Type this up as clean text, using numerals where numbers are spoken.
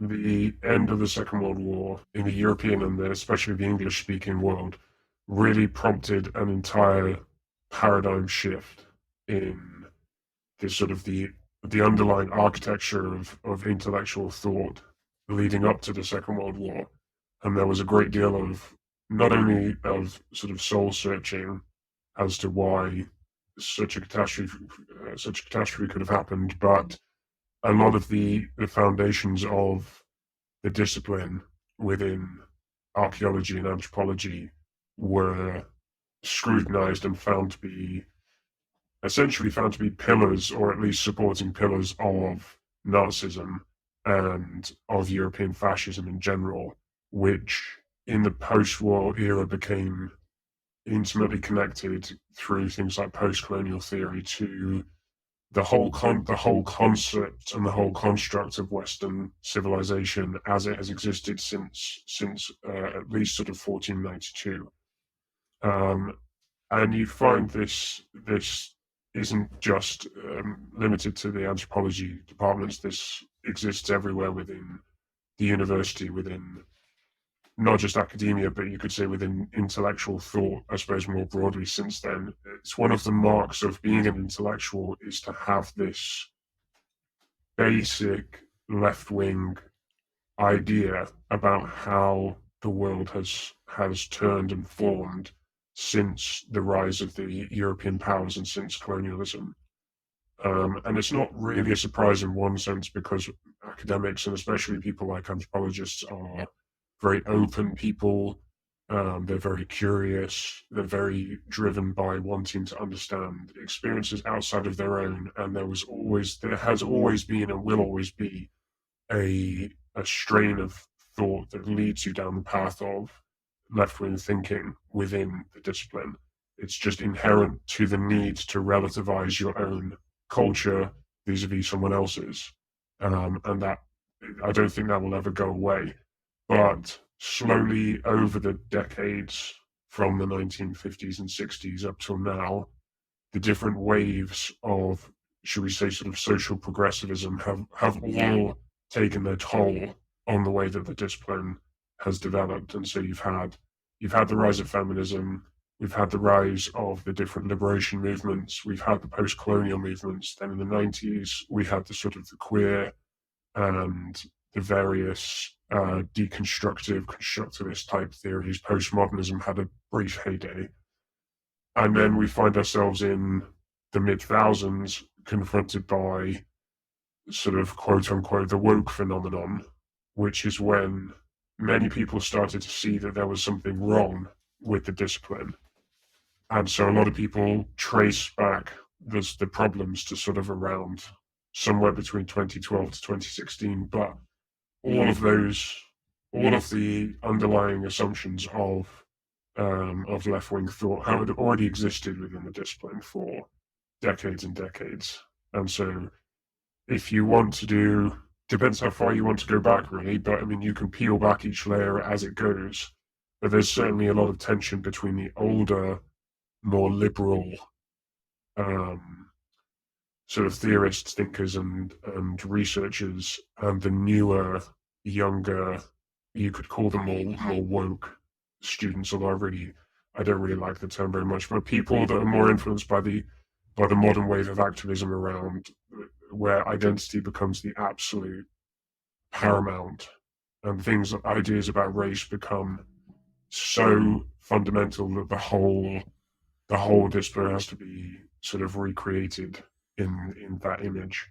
the end of the Second World War in the European and especially the English-speaking world really prompted an entire paradigm shift in this sort of the underlying architecture of intellectual thought leading up to the Second World War. And there was a great deal of not only of sort of soul searching as to why such a catastrophe could have happened, but a lot of the foundations of the discipline within archaeology and anthropology were scrutinized and essentially found to be pillars, or at least supporting pillars of Nazism and of European fascism in general, which in the post-war era became intimately connected through things like post-colonial theory to the whole concept and the whole construct of Western civilization as it has existed since at least sort of 1492. And you find this isn't just limited to the anthropology departments. This exists everywhere within the university, within not just academia, but you could say within intellectual thought, I suppose, more broadly since then. It's one of the marks of being an intellectual is to have this basic left-wing idea about how the world has turned and formed since the rise of the European powers and since colonialism. And it's not really a surprise in one sense because academics, and especially people like anthropologists, are very open people. They're very curious. They're very driven by wanting to understand experiences outside of their own. And there has always been and will always be a strain of thought that leads you down the path of left-wing thinking within the discipline. It's just inherent to the need to relativize your own culture vis-a-vis someone else's. And that, I don't think that will ever go away. But slowly over the decades from the 1950s and 60s up till now, the different waves of, should we say, sort of social progressivism have all taken their toll on the way that the discipline has developed. And so you've had the rise of feminism, we've had the rise of the different liberation movements, we've had the post-colonial movements. Then in the 90s, we had the sort of the queer and the various deconstructive, constructivist type theories. Postmodernism had a brief heyday. And then we find ourselves in the mid-thousands confronted by sort of quote-unquote the woke phenomenon, which is when many people started to see that there was something wrong with the discipline. And so a lot of people trace back the problems to sort of around somewhere between 2012 to 2016. But all of the underlying assumptions of left-wing thought had already existed within the discipline for decades and decades. And so if you want to do, depends how far you want to go back really, but I mean, you can peel back each layer as it goes. But there's certainly a lot of tension between the older, more liberal sort of theorists, thinkers, and researchers, and the newer, younger, you could call them more woke students, although I don't really like the term very much, but people that are more influenced by the modern wave of activism around where identity becomes the absolute paramount, and ideas about race become so fundamental that the whole discipline has to be sort of recreated in that image.